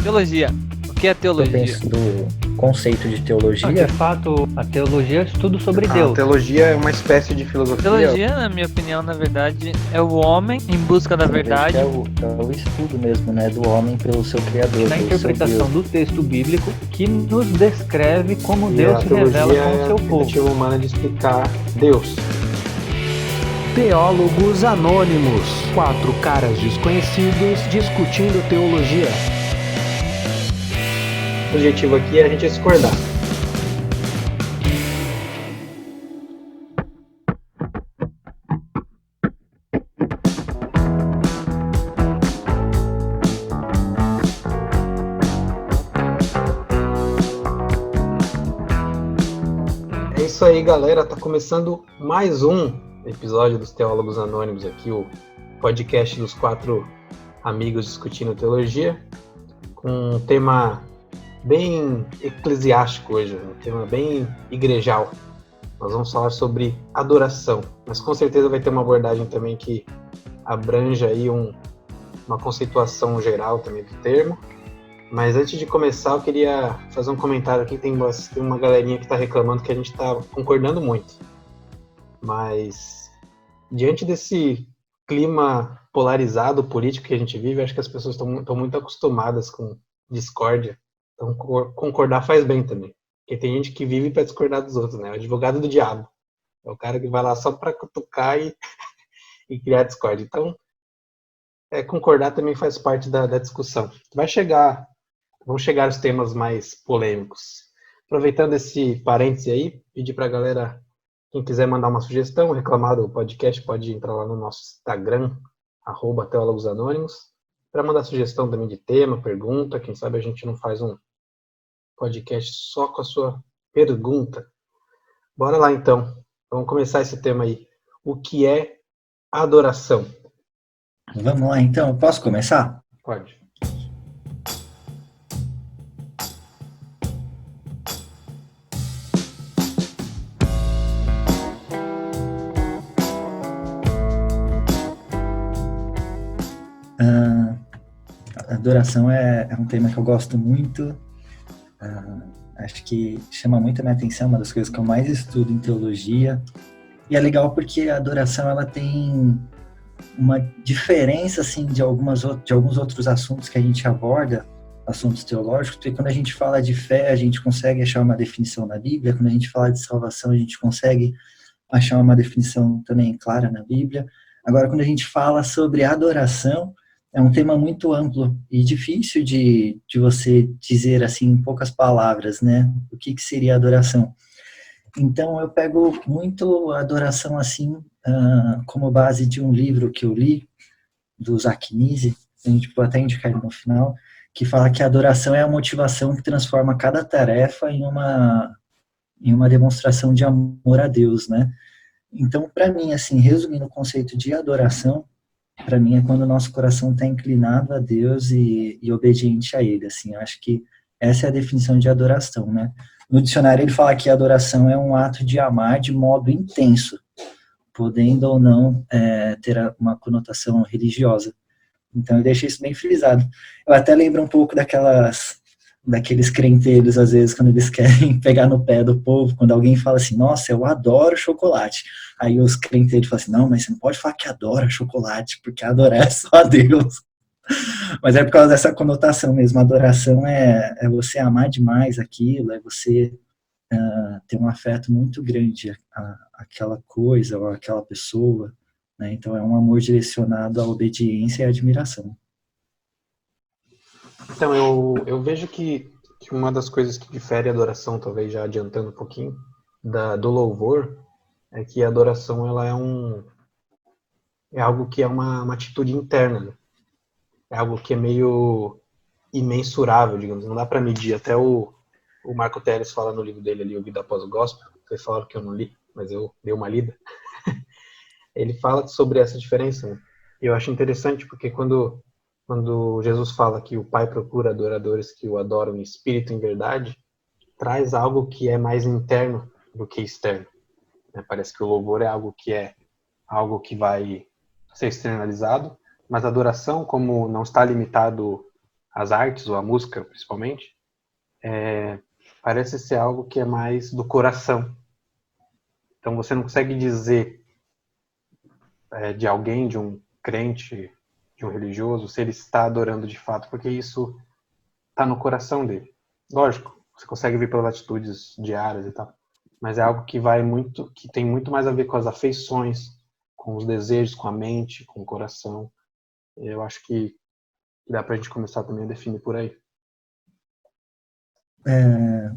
Teologia. O que é Eu teologia? penso do conceito de teologia. De fato, a teologia é estudo sobre Deus. A teologia é uma espécie de filosofia. Teologia, na minha opinião, na verdade, é o homem em busca da verdade. É o estudo mesmo, né, do homem pelo seu Criador. Na pelo interpretação seu Deus. do texto bíblico que nos descreve como E Deus a se teologia revela com o é seu a povo. tentativa humana de explicar Deus. Teólogos Anônimos. 4 caras desconhecidos discutindo teologia. O objetivo aqui é a gente discordar. É isso aí, galera. Tá começando mais um episódio dos Teólogos Anônimos aqui, o podcast dos 4 amigos discutindo teologia, com um tema bem eclesiástico hoje, um tema bem igrejal. Nós vamos falar sobre adoração, mas com certeza vai ter uma abordagem também que abranja aí uma conceituação geral também do termo. Mas antes de começar, eu queria fazer um comentário aqui. Tem uma galerinha que está reclamando que a gente está concordando muito. Mas, diante desse clima polarizado político que a gente vive, acho que as pessoas estão muito acostumadas com discórdia. Então, concordar faz bem também. Porque tem gente que vive para discordar dos outros, né? O advogado do diabo. É o cara que vai lá só para cutucar e criar discórdia. Então, concordar também faz parte da discussão. Vão chegar os temas mais polêmicos. Aproveitando esse parêntese aí, pedir para a galera, quem quiser mandar uma sugestão, reclamar do podcast, pode entrar lá no nosso Instagram, @teólogosanônimos, para mandar sugestão também de tema, pergunta. Quem sabe a gente não faz um podcast só com a sua pergunta. Bora lá então. Vamos começar esse tema aí. O que é adoração? Vamos lá então, posso começar? Pode. Adoração é um tema que eu gosto muito. Acho que chama muito a minha atenção, uma das coisas que eu mais estudo em teologia. E é legal porque a adoração ela tem uma diferença assim, de alguns outros assuntos que a gente aborda, assuntos teológicos, porque quando a gente fala de fé, a gente consegue achar uma definição na Bíblia. Quando a gente fala de salvação, a gente consegue achar uma definição também clara na Bíblia. Agora, quando a gente fala sobre adoração, é um tema muito amplo e difícil de você dizer assim em poucas palavras, né? O que seria adoração? Então, eu pego muito a adoração assim como base de um livro que eu li, do Zach Nisi, a gente pode até indicar ele no final, que fala que a adoração é a motivação que transforma cada tarefa em uma demonstração de amor a Deus, né? Então, para mim, assim, resumindo o conceito de adoração, para mim é quando o nosso coração está inclinado a Deus e obediente a Ele, assim, eu acho que essa é a definição de adoração, né? No dicionário ele fala que a adoração é um ato de amar de modo intenso, podendo ou não ter uma conotação religiosa. Então eu deixei isso bem frisado. Eu até lembro um pouco daqueles crenteiros, às vezes, quando eles querem pegar no pé do povo, quando alguém fala assim, nossa, eu adoro chocolate. Aí os crenteiros falam assim, não, mas você não pode falar que adora chocolate, porque adorar é só a Deus. Mas é por causa dessa conotação mesmo. A adoração é você amar demais aquilo, é você ter um afeto muito grande àquela coisa ou àquela pessoa, né? Então é um amor direcionado à obediência e à admiração. Então, eu vejo que uma das coisas que difere a adoração, talvez já adiantando um pouquinho, do louvor, é que a adoração ela é algo que é uma atitude interna, né? É algo que é meio imensurável, digamos, não dá para medir. Até o Marco Teres fala no livro dele ali, O Vida Após o Gospel, vocês falaram que eu não li, mas eu dei uma lida. Ele fala sobre essa diferença, né? E eu acho interessante porque quando Jesus fala que o Pai procura adoradores que o adoram em espírito e em verdade, traz algo que é mais interno do que externo, né? Parece que o louvor é algo que vai ser externalizado, mas a adoração, como não está limitado as artes, ou a música principalmente, parece ser algo que é mais do coração. Então você não consegue dizer de alguém, de um crente, de um religioso, se ele está adorando de fato, porque isso está no coração dele. Lógico, você consegue ver pelas atitudes diárias e tal, mas é algo que que tem muito mais a ver com as afeições, com os desejos, com a mente, com o coração. Eu acho que dá pra gente começar também a definir por aí.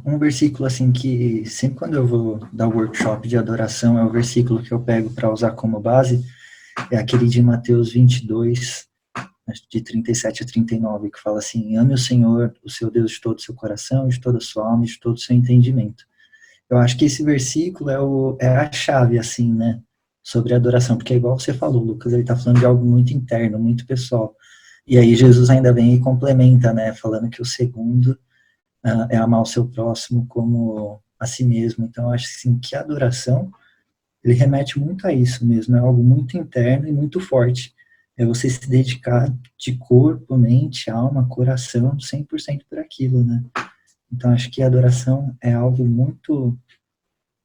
Um versículo assim que sempre quando eu vou dar workshop de adoração é o versículo que eu pego para usar como base, é aquele de Mateus 22, de 37 a 39, que fala assim: ame o Senhor, o seu Deus, de todo o seu coração, de toda a sua alma e de todo o seu entendimento. Eu acho que esse versículo é a chave, assim, né, sobre a adoração, porque é igual você falou, Lucas, ele está falando de algo muito interno, muito pessoal. E aí Jesus ainda vem e complementa, né, falando que o segundo é amar o seu próximo como a si mesmo. Então, eu acho assim, que a adoração, ele remete muito a isso mesmo, é algo muito interno e muito forte. É você se dedicar de corpo, mente, alma, coração, 100% por aquilo, né? Então, acho que a adoração é algo muito,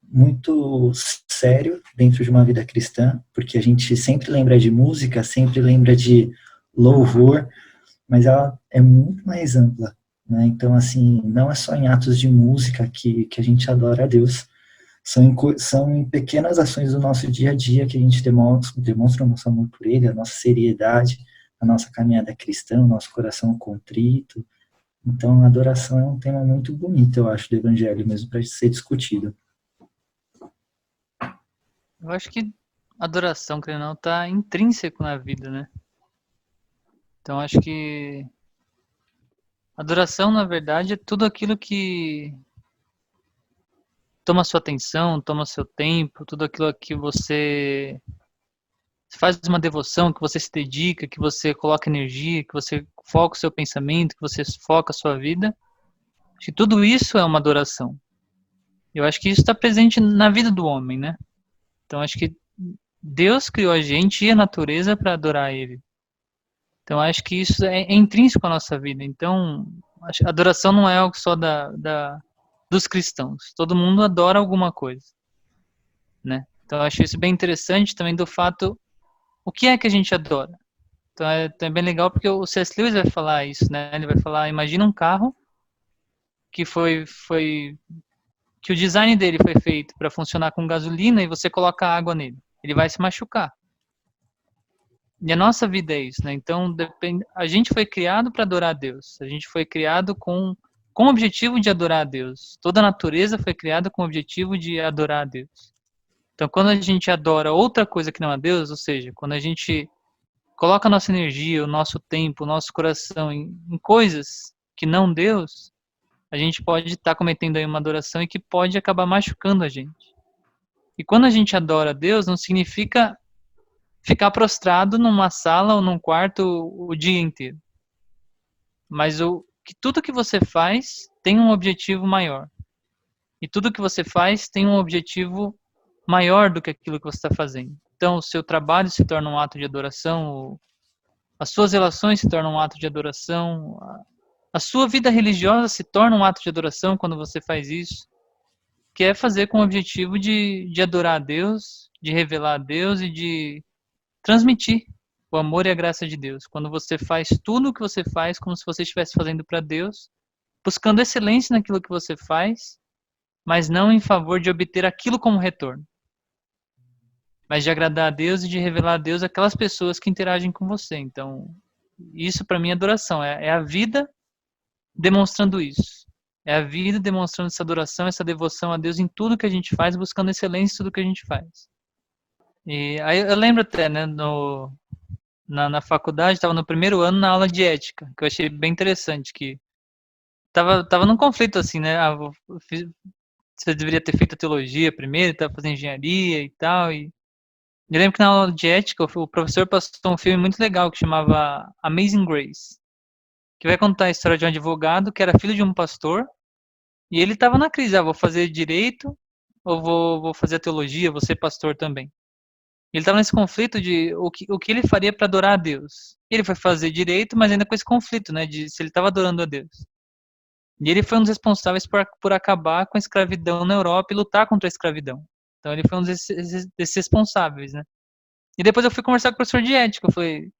muito sério dentro de uma vida cristã, porque a gente sempre lembra de música, sempre lembra de louvor, mas ela é muito mais ampla, né? Então, assim, não é só em atos de música que a gente adora a Deus, são em pequenas ações do nosso dia a dia que a gente demonstra o nosso amor por Ele, a nossa seriedade, a nossa caminhada cristã, o nosso coração contrito. Então, a adoração é um tema muito bonito, eu acho, do Evangelho mesmo, para ser discutido. Eu acho que adoração, querendo ou não, tá intrínseco na vida, né? Então acho que adoração, na verdade, é tudo aquilo que toma sua atenção, toma seu tempo, tudo aquilo que você faz uma devoção, que você se dedica, que você coloca energia, que você foca o seu pensamento, que você foca a sua vida. Acho que tudo isso é uma adoração. Eu acho que isso está presente na vida do homem, né? Então acho que Deus criou a gente e a natureza para adorar Ele. Então acho que isso é intrínseco à nossa vida. Então a adoração não é algo só dos cristãos. Todo mundo adora alguma coisa, né? Então eu acho isso bem interessante também do fato, o que é que a gente adora? Então é bem legal porque o C.S. Lewis vai falar isso, né? Ele vai falar, imagina um carro que que o design dele foi feito para funcionar com gasolina e você coloca água nele. Ele vai se machucar. E a nossa vida é isso, né? Então, a gente foi criado para adorar a Deus. A gente foi criado com o objetivo de adorar a Deus. Toda a natureza foi criada com o objetivo de adorar a Deus. Então, quando a gente adora outra coisa que não é Deus, ou seja, quando a gente coloca a nossa energia, o nosso tempo, o nosso coração em coisas que não Deus, a gente pode estar cometendo aí uma adoração e que pode acabar machucando a gente. E quando a gente adora a Deus, não significa ficar prostrado numa sala ou num quarto o dia inteiro. Mas que tudo que você faz tem um objetivo maior. E tudo que você faz tem um objetivo maior do que aquilo que você está fazendo. Então, o seu trabalho se torna um ato de adoração, as suas relações se tornam um ato de adoração, a sua vida religiosa se torna um ato de adoração quando você faz isso, que é fazer com o objetivo de adorar a Deus, de revelar a Deus e de transmitir o amor e a graça de Deus. Quando você faz tudo o que você faz como se você estivesse fazendo para Deus, buscando excelência naquilo que você faz, mas não em favor de obter aquilo como retorno, mas de agradar a Deus e de revelar a Deus aquelas pessoas que interagem com você. Então, isso para mim é adoração, é a vida demonstrando isso. É a vida demonstrando essa adoração, essa devoção a Deus em tudo que a gente faz, buscando excelência em tudo que a gente faz. E aí eu lembro até, né, na faculdade, estava no primeiro ano na aula de ética, que eu achei bem interessante, que tava num conflito assim, né, você deveria ter feito teologia primeiro, estava fazendo engenharia e tal, e eu lembro que na aula de ética o professor passou um filme muito legal que chamava Amazing Grace, que vai contar a história de um advogado que era filho de um pastor, e ele estava na crise, vou fazer direito ou vou fazer teologia, vou ser pastor também. Ele estava nesse conflito de o que ele faria para adorar a Deus. Ele foi fazer direito, mas ainda com esse conflito, né, de se ele estava adorando a Deus. E ele foi um dos responsáveis por acabar com a escravidão na Europa e lutar contra a escravidão. Então ele foi um desses responsáveis, né? E depois eu fui conversar com o professor de ética. Eu falei,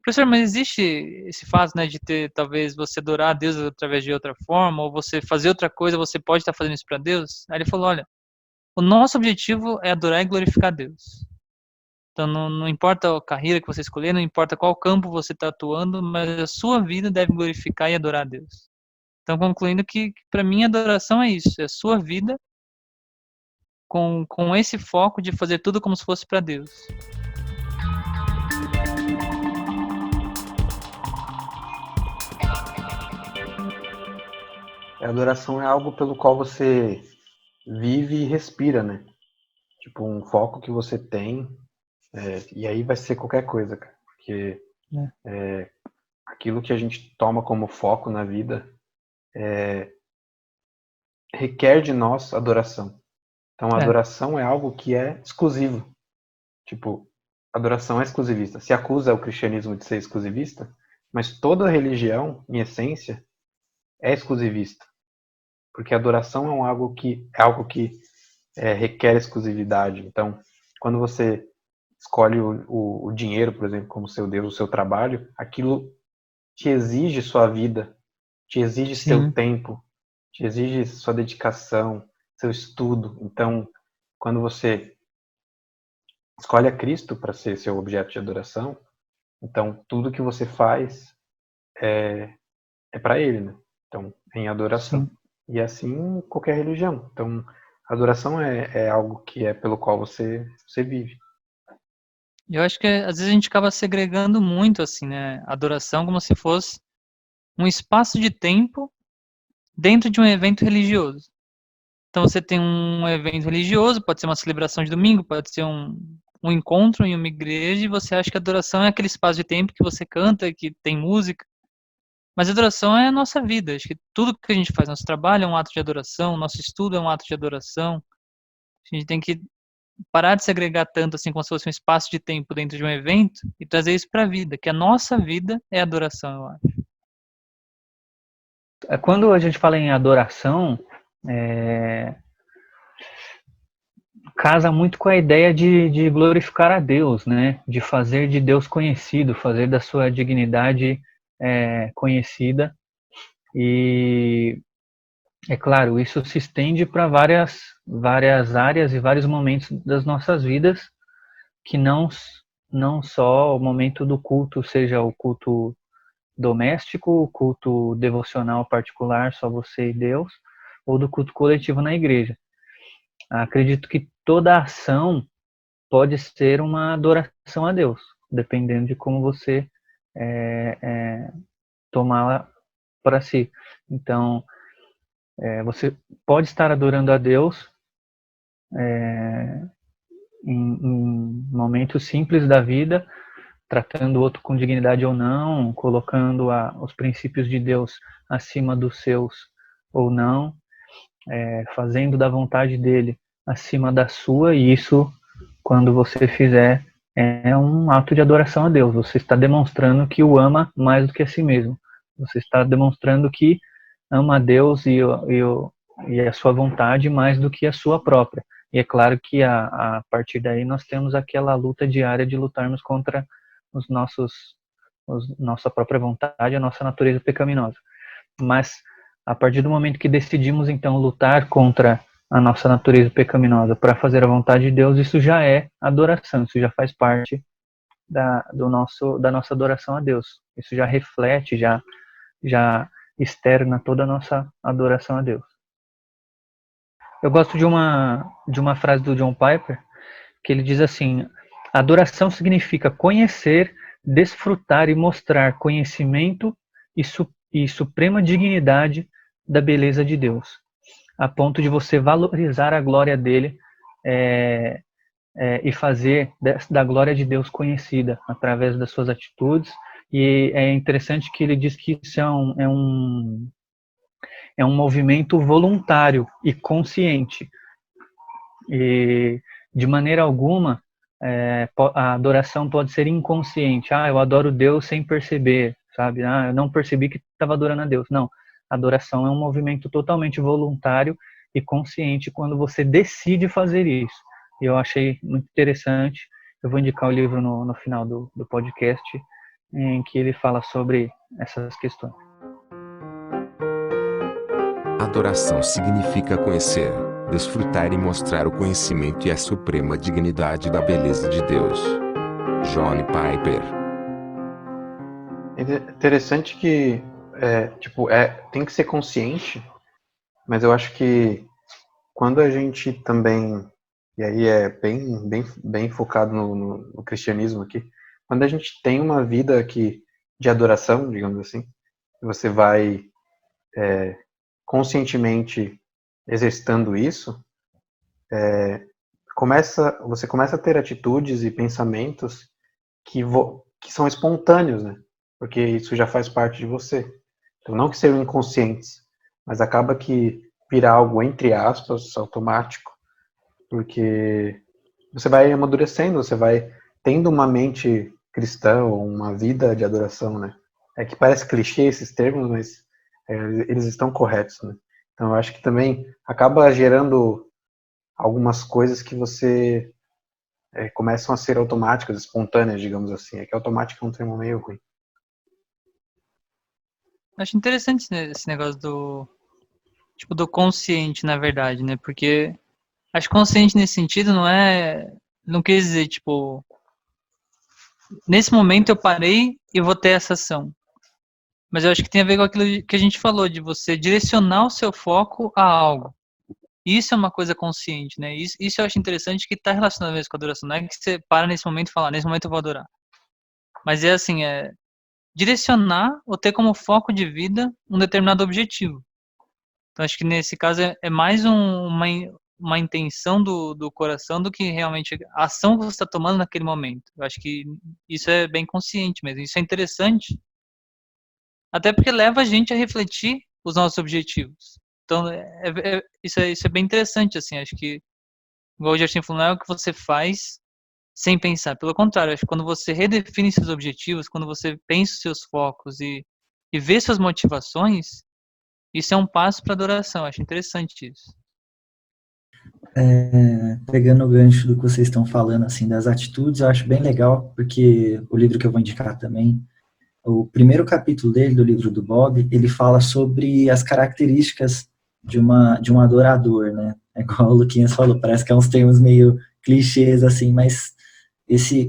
professor, mas existe esse fato, né, de ter, talvez, você adorar a Deus através de outra forma, ou você fazer outra coisa, você pode estar fazendo isso para Deus? Aí ele falou, olha, o nosso objetivo é adorar e glorificar Deus. Então não importa a carreira que você escolher, não importa qual campo você está atuando, mas a sua vida deve glorificar e adorar a Deus. Então, concluindo que para mim a adoração é isso, é a sua vida com esse foco de fazer tudo como se fosse para Deus. A adoração é algo pelo qual você vive e respira, né? Tipo, um foco que você tem, e aí vai ser qualquer coisa, cara. Porque aquilo que a gente toma como foco na vida requer de nós adoração. Então, a adoração é algo que é exclusivo. Tipo, adoração é exclusivista. Se acusa o cristianismo de ser exclusivista, mas toda religião, em essência, é exclusivista. Porque a adoração é algo que requer exclusividade. Então, quando você escolhe o dinheiro, por exemplo, como seu Deus, o seu trabalho, aquilo te exige sua vida, te exige seu tempo, te exige sua dedicação, seu estudo. Então, quando você escolhe a Cristo para ser seu objeto de adoração, então tudo que você faz é para Ele, né? Então, em adoração. Sim. E assim qualquer religião. Então, a adoração é algo que é pelo qual você vive. Eu acho que às vezes a gente acaba segregando muito, assim, né? A adoração como se fosse um espaço de tempo dentro de um evento religioso. Então você tem um evento religioso, pode ser uma celebração de domingo, pode ser um encontro em uma igreja, e você acha que a adoração é aquele espaço de tempo que você canta, que tem música. Mas a adoração é a nossa vida. Acho que tudo que a gente faz, nosso trabalho é um ato de adoração, nosso estudo é um ato de adoração. A gente tem que parar de segregar tanto assim como se fosse um espaço de tempo dentro de um evento e trazer isso para a vida, que a nossa vida é adoração, eu acho. Quando a gente fala em adoração, casa muito com a ideia de glorificar a Deus, né? De fazer de Deus conhecido, fazer da sua dignidade conhecida. E, é claro, isso se estende para várias áreas e vários momentos das nossas vidas, que não só o momento do culto, seja o culto doméstico, o culto devocional particular, só você e Deus, ou do culto coletivo na igreja. Acredito que toda ação pode ser uma adoração a Deus, dependendo de como você tomá-la para si. Então, você pode estar adorando a Deus em momentos simples da vida, tratando o outro com dignidade ou não, colocando os princípios de Deus acima dos seus ou não, fazendo da vontade dele acima da sua, e isso, quando você fizer, é um ato de adoração a Deus. Você está demonstrando que o ama mais do que a si mesmo. Você está demonstrando que ama a Deus e a sua vontade mais do que a sua própria. E é claro que a partir daí nós temos aquela luta diária de lutarmos contra nossa própria vontade, a nossa natureza pecaminosa. Mas a partir do momento que decidimos então lutar contra a nossa natureza pecaminosa para fazer a vontade de Deus, isso já é adoração, isso já faz parte da nossa adoração a Deus. Isso já reflete, já externa toda a nossa adoração a Deus. Eu gosto de uma frase do John Piper, que ele diz assim: adoração significa conhecer, desfrutar e mostrar conhecimento e suprema dignidade da beleza de Deus, a ponto de você valorizar a glória dele e fazer da glória de Deus conhecida através das suas atitudes. E é interessante que ele diz que isso é um movimento voluntário e consciente. E de maneira alguma a adoração pode ser inconsciente. Eu adoro Deus sem perceber, sabe? Eu não percebi que estava adorando a Deus. Não, a adoração é um movimento totalmente voluntário e consciente quando você decide fazer isso. E eu achei muito interessante. Eu vou indicar o livro no final do podcast, em que ele fala sobre essas questões. Adoração significa conhecer, desfrutar e mostrar o conhecimento e a suprema dignidade da beleza de Deus. John Piper. É interessante que tem que ser consciente, mas eu acho que quando a gente também, e aí é bem focado no cristianismo aqui, quando a gente tem uma vida de adoração, digamos assim, você vai conscientemente exercitando isso, você começa a ter atitudes e pensamentos que são espontâneos, né? Porque isso já faz parte de você. Então, não que sejam inconscientes, mas acaba que vira algo, entre aspas, automático, porque você vai amadurecendo, você vai tendo uma mente cristã, ou uma vida de adoração, né? É que parece clichê esses termos, mas eles estão corretos, né? Então, eu acho que também acaba gerando algumas coisas que você começam a ser automáticas, espontâneas, digamos assim. É que automático é um termo meio ruim. Acho interessante esse negócio do consciente, na verdade, né? Porque acho que consciente nesse sentido não quer dizer, tipo, nesse momento eu parei e vou ter essa ação. Mas eu acho que tem a ver com aquilo que a gente falou, de você direcionar o seu foco a algo. Isso é uma coisa consciente, né? Isso eu acho interessante, que está relacionado mesmo com a adoração. Não é que você para nesse momento e fala, nesse momento eu vou adorar. Mas é assim, direcionar ou ter como foco de vida um determinado objetivo. Então acho que nesse caso é mais uma intenção do coração do que realmente a ação que você está tomando naquele momento. Eu acho que isso é bem consciente mesmo. Isso é interessante, até porque leva a gente a refletir os nossos objetivos. Então, isso é bem interessante, assim, acho que, igual o Justin falou, não é o que você faz sem pensar. Pelo contrário, acho que quando você redefine seus objetivos, quando você pensa os seus focos e vê suas motivações, isso é um passo para a adoração. Acho interessante isso. Pegando o gancho do que vocês estão falando, assim, das atitudes, eu acho bem legal, porque o livro que eu vou indicar também, o primeiro capítulo dele, do livro do Bob, ele fala sobre as características de um adorador, né? É igual o Luquinhas falou, parece que é uns termos meio clichês, assim, mas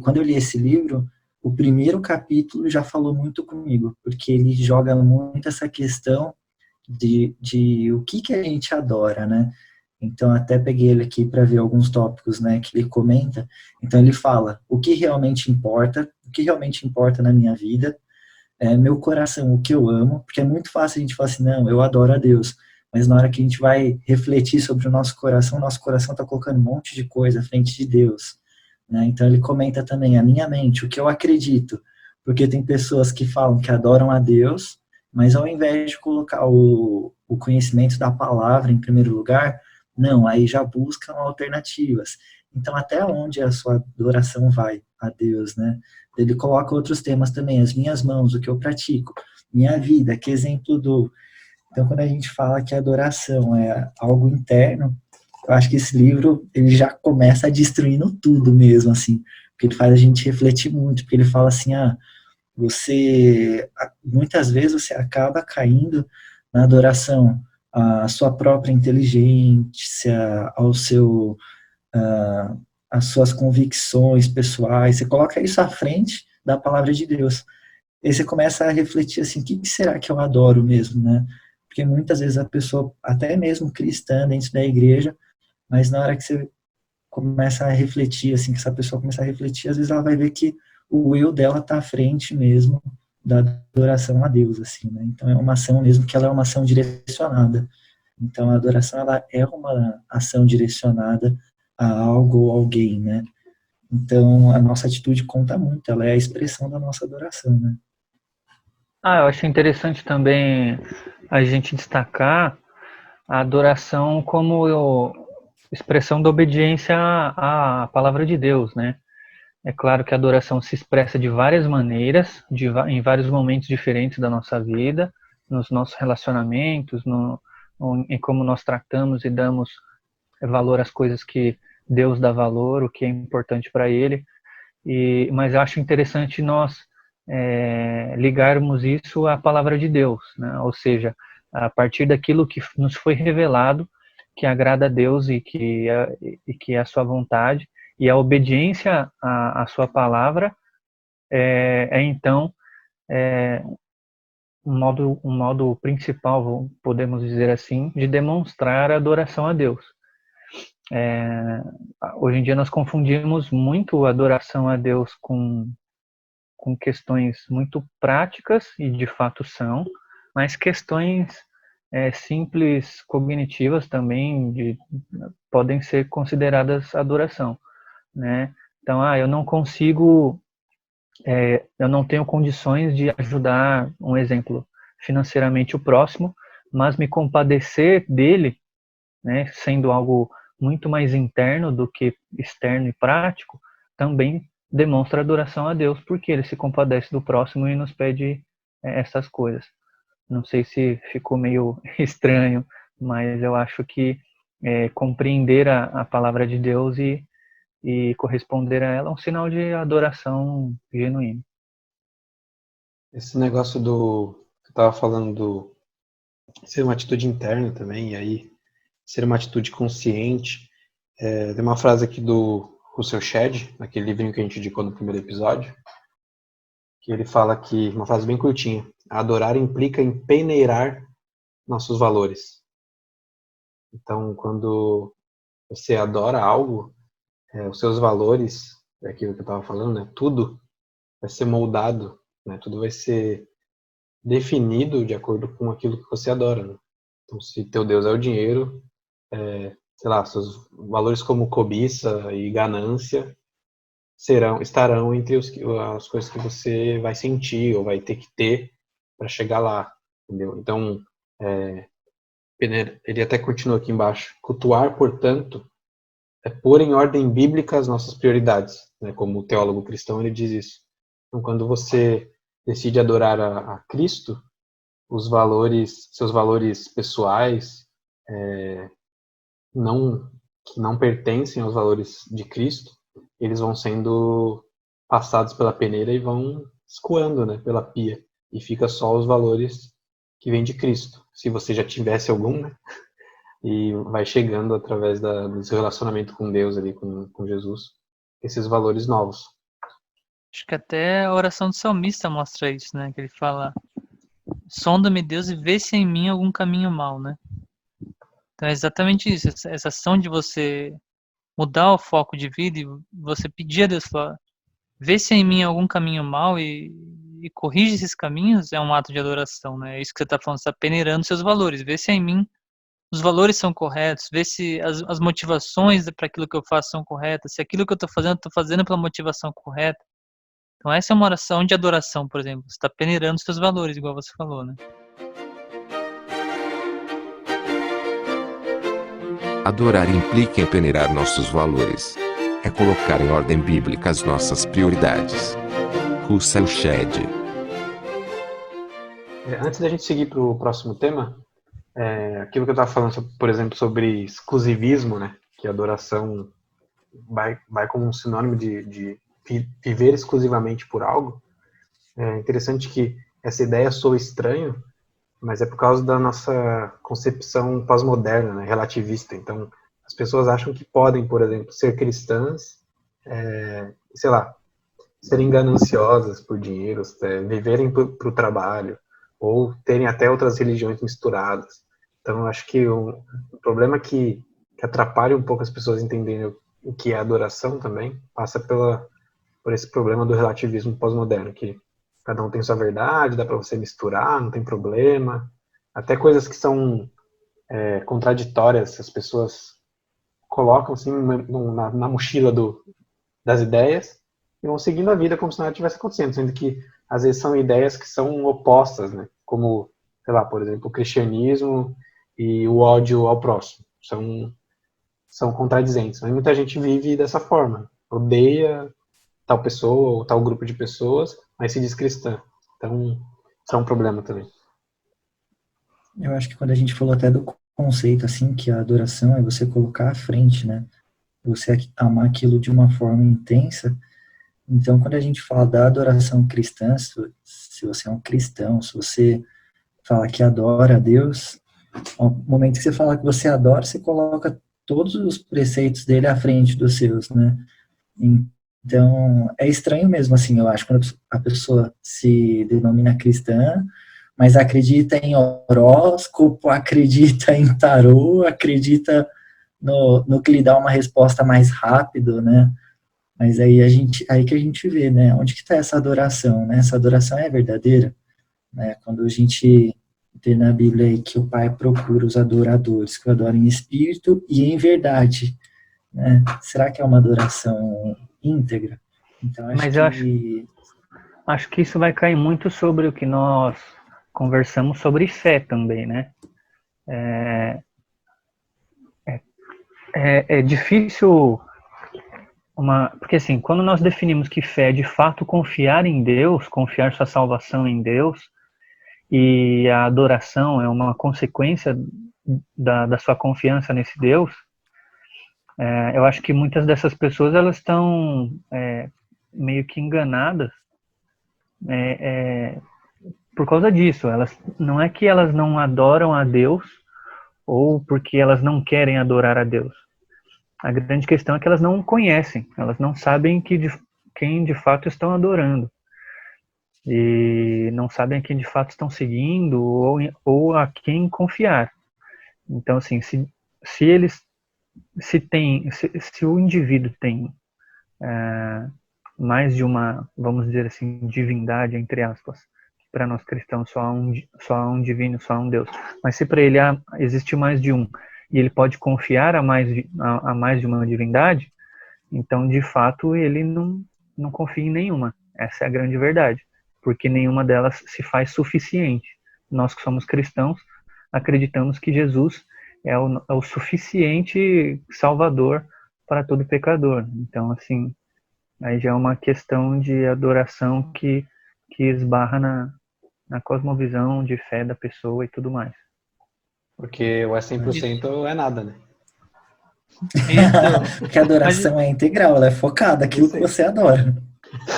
quando eu li esse livro, o primeiro capítulo já falou muito comigo, porque ele joga muito essa questão de o que a gente adora, né? Então, até peguei ele aqui para ver alguns tópicos, né, que ele comenta. Então, ele fala o que realmente importa na minha vida, meu coração, o que eu amo, porque é muito fácil a gente falar assim, não, eu adoro a Deus, mas na hora que a gente vai refletir sobre o nosso coração está colocando um monte de coisa à frente de Deus, né? Então, ele comenta também a minha mente, o que eu acredito, porque tem pessoas que falam que adoram a Deus, mas ao invés de colocar o conhecimento da palavra em primeiro lugar, não, aí já buscam alternativas. Então, até onde a sua adoração vai a Deus, né? Ele coloca outros temas também, as minhas mãos, o que eu pratico, minha vida, que exemplo dou. Então, quando a gente fala que a adoração é algo interno, eu acho que esse livro, ele já começa destruindo tudo mesmo, assim, porque ele faz a gente refletir muito, porque ele fala assim, muitas vezes você acaba caindo na adoração à sua própria inteligência, às suas convicções pessoais, você coloca isso à frente da palavra de Deus. E você começa a refletir assim, o que será que eu adoro mesmo, né? Porque muitas vezes a pessoa, até mesmo cristã dentro da igreja, mas na hora que você começa a refletir, assim, que essa pessoa começa a refletir, às vezes ela vai ver que o eu dela está à frente mesmo da adoração a Deus, assim, né? Então é uma ação mesmo que ela é uma ação direcionada. Então a adoração, ela é uma ação direcionada a algo ou alguém, né? Então a nossa atitude conta muito, ela é a expressão da nossa adoração, né? Eu acho interessante também a gente destacar a adoração como expressão da obediência à palavra de Deus, né? É claro que a adoração se expressa de várias maneiras, em vários momentos diferentes da nossa vida, nos nossos relacionamentos, em como nós tratamos e damos valor às coisas que Deus dá valor, o que é importante para Ele. Mas eu acho interessante nós ligarmos isso à palavra de Deus, né? Ou seja, a partir daquilo que nos foi revelado, que agrada a Deus e que é a sua vontade, e a obediência à sua palavra então um modo principal, podemos dizer assim, de demonstrar adoração a Deus. Hoje em dia nós confundimos muito a adoração a Deus com questões muito práticas, e de fato são, mas questões simples, cognitivas também podem ser consideradas adoração, né? Então, eu não consigo, eu não tenho condições de ajudar, um exemplo, financeiramente o próximo, mas me compadecer dele, né, sendo algo muito mais interno do que externo e prático, também demonstra adoração a Deus, porque ele se compadece do próximo e nos pede essas coisas. Não sei se ficou meio estranho, mas eu acho que compreender a palavra de Deus e corresponder a ela é um sinal de adoração genuína. Esse negócio que eu estava falando do ser uma atitude interna também, e aí ser uma atitude consciente. Tem uma frase aqui do Russell Shedd, naquele livrinho que a gente indicou no primeiro episódio, que ele fala que, uma frase bem curtinha: adorar implica em peneirar nossos valores. Então, quando você adora algo, os seus valores, é aquilo que eu estava falando, né, tudo vai ser moldado, né, tudo vai ser definido de acordo com aquilo que você adora, né? Então, se teu Deus é o dinheiro, sei lá, seus valores como cobiça e ganância estarão entre as coisas que você vai sentir ou vai ter que ter para chegar lá, entendeu? Então, ele até continua aqui embaixo: cultuar, portanto, é pôr em ordem bíblica as nossas prioridades, né? Como teólogo cristão ele diz isso. Então, quando você decide adorar a Cristo, seus valores pessoais, que não pertencem aos valores de Cristo, eles vão sendo passados pela peneira e vão escoando, né, pela pia, e fica só os valores que vêm de Cristo. Se você já tivesse algum, né, e vai chegando através do seu relacionamento com Deus ali, com Jesus, esses valores novos. Acho que até a oração do salmista mostra isso, né? Que ele fala: sonda-me, Deus, e vê se há em mim algum caminho mau, né? Então é exatamente isso, essa ação de você mudar o foco de vida e você pedir a Deus, falar, vê se há em mim algum caminho mau e corrige esses caminhos, é um ato de adoração, né? É isso que você está falando, você está peneirando seus valores, vê se há em mim os valores são corretos, ver se as motivações para aquilo que eu faço são corretas, se aquilo que eu estou fazendo pela motivação correta. Então essa é uma oração de adoração, por exemplo. Você está peneirando seus valores, igual você falou, né? Adorar implica em peneirar nossos valores. É colocar em ordem bíblica as nossas prioridades. Russell Shedd. Antes da gente seguir para o próximo tema, aquilo que eu estava falando, por exemplo, sobre exclusivismo, né? Que a adoração vai como um sinônimo de viver exclusivamente por algo. É interessante que essa ideia soa estranho, mas é por causa da nossa concepção pós-moderna, né, relativista. Então, as pessoas acham que podem, por exemplo, ser cristãs, sei lá, serem gananciosas por dinheiro, viverem para o trabalho, ou terem até outras religiões misturadas. Então, eu acho que o problema que atrapalha um pouco as pessoas entenderem o que é adoração também passa por esse problema do relativismo pós-moderno, que cada um tem sua verdade, dá para você misturar, não tem problema. Até coisas que são contraditórias, as pessoas colocam assim na mochila das ideias e vão seguindo a vida como se nada tivesse acontecendo, sendo que às vezes são ideias que são opostas, né? Como, sei lá, por exemplo, o cristianismo e o ódio ao próximo. São contradizentes, mas muita gente vive dessa forma. Odeia tal pessoa ou tal grupo de pessoas, mas se diz cristã. Então, isso é um problema também. Eu acho que quando a gente falou até do conceito, assim, que a adoração é você colocar à frente, né? Você amar aquilo de uma forma intensa. Então, quando a gente fala da adoração cristã, se você é um cristão, se você fala que adora a Deus, no momento que você fala que você adora, você coloca todos os preceitos dele à frente dos seus, né? Então, é estranho mesmo, assim, eu acho, quando a pessoa se denomina cristã, mas acredita em horóscopo, acredita em tarô, acredita no que lhe dá uma resposta mais rápido, né? Mas aí que a gente vê, né? Onde que está essa adoração, né? Essa adoração é verdadeira, né? Quando a gente vê na Bíblia aí que o Pai procura os adoradores que o adoram em espírito e em verdade, né? Será que é uma adoração íntegra? Então, Mas eu acho que isso vai cair muito sobre o que nós conversamos sobre fé também, né? É difícil porque assim, quando nós definimos que fé é de fato confiar em Deus, confiar sua salvação em Deus, e a adoração é uma consequência da sua confiança nesse Deus, eu acho que muitas dessas pessoas elas estão meio que enganadas por causa disso. Não é que elas não adoram a Deus ou porque elas não querem adorar a Deus. A grande questão é que elas não conhecem, elas não sabem quem de fato estão adorando. E não sabem a quem de fato estão seguindo ou a quem confiar. Então, assim, se o indivíduo tem mais de uma, vamos dizer assim, divindade, entre aspas, para nós cristãos só há um divino, só há um Deus, mas se para ele existe mais de um, e ele pode confiar a mais de uma divindade, então, de fato, ele não confia em nenhuma. Essa é a grande verdade, porque nenhuma delas se faz suficiente. Nós que somos cristãos, acreditamos que Jesus é o suficiente salvador para todo pecador. Então, assim, aí já é uma questão de adoração que esbarra na cosmovisão de fé da pessoa e tudo mais. Porque o 100% é nada, né? Porque a adoração é integral, ela é focada naquilo que você adora.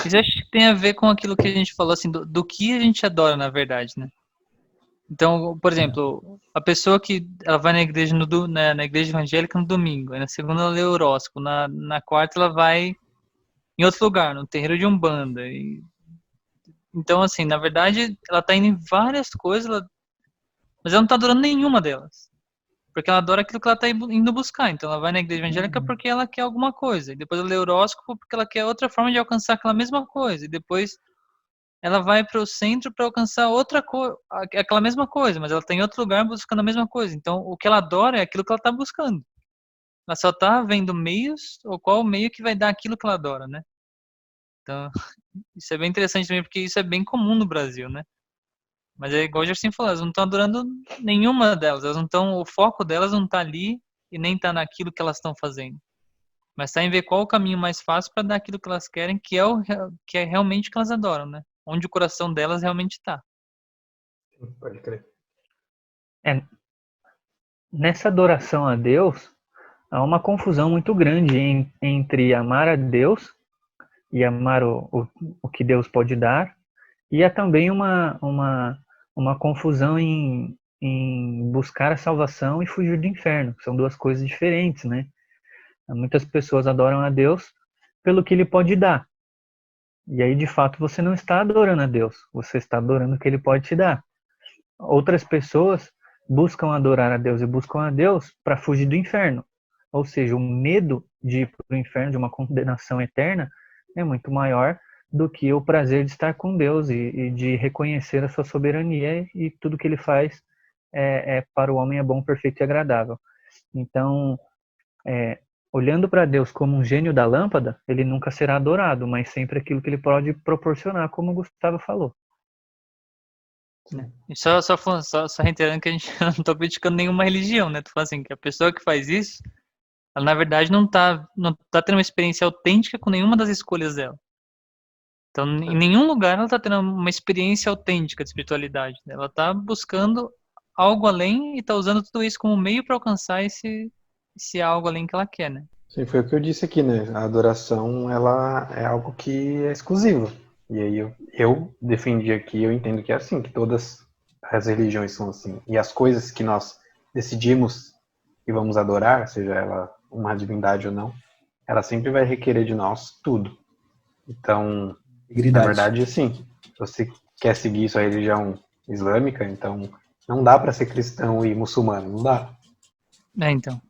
Isso acho que tem a ver com aquilo que a gente falou, assim, do que a gente adora, na verdade, né? Então, por exemplo, a pessoa que ela vai na igreja, na igreja evangélica no domingo, aí na segunda ela lê o horóscopo, na quarta ela vai em outro lugar, no terreiro de Umbanda. Então, assim, na verdade, ela tá indo em várias coisas, mas ela não tá adorando nenhuma delas. Porque ela adora aquilo que ela tá indo buscar. Então ela vai na igreja evangélica porque ela quer alguma coisa. E depois ela lê o horóscopo porque ela quer outra forma de alcançar aquela mesma coisa. E depois ela vai para o centro para alcançar aquela mesma coisa, mas ela está em outro lugar buscando a mesma coisa. Então o que ela adora é aquilo que ela está buscando. Ela só está vendo meios, ou qual o meio que vai dar aquilo que ela adora, né? Então, isso é bem interessante também, porque isso é bem comum no Brasil, né? Mas é igual o Justin falou, elas não estão adorando nenhuma delas. O foco delas não está ali e nem está naquilo que elas estão fazendo. Mas está em ver qual o caminho mais fácil para dar aquilo que elas querem, que é realmente o que elas adoram, né? Onde o coração delas realmente está. Pode crer. Nessa adoração a Deus, há uma confusão muito grande entre amar a Deus e amar o que Deus pode dar, e há também uma confusão em buscar a salvação e fugir do inferno. São duas coisas diferentes, né? Muitas pessoas adoram a Deus pelo que Ele pode dar. E aí, de fato, você não está adorando a Deus, você está adorando o que Ele pode te dar. Outras pessoas buscam adorar a Deus e buscam a Deus para fugir do inferno. Ou seja, o medo de ir para o inferno, de uma condenação eterna, é muito maior do que o prazer de estar com Deus e de reconhecer a sua soberania, e tudo que Ele faz para o homem é bom, perfeito e agradável. Então, olhando para Deus como um gênio da lâmpada, Ele nunca será adorado, mas sempre aquilo que Ele pode proporcionar, como o Gustavo falou. E só reiterando que a gente não está criticando nenhuma religião, né? Tu fala assim, que a pessoa que faz isso, ela na verdade não tá tendo uma experiência autêntica com nenhuma das escolhas dela. Então, em nenhum lugar ela está tendo uma experiência autêntica de espiritualidade, né? Ela está buscando algo além e está usando tudo isso como meio para alcançar esse algo além que ela quer, né? Sim, foi o que eu disse aqui, né? A adoração, ela é algo que é exclusivo. E aí eu defendi aqui, eu entendo que é assim, que todas as religiões são assim. E as coisas que nós decidimos que vamos adorar, seja ela uma divindade ou não, ela sempre vai requerer de nós tudo. Então, na Integridade. verdade, assim, se você quer seguir sua religião islâmica, então não dá para ser cristão e muçulmano, não dá. Então.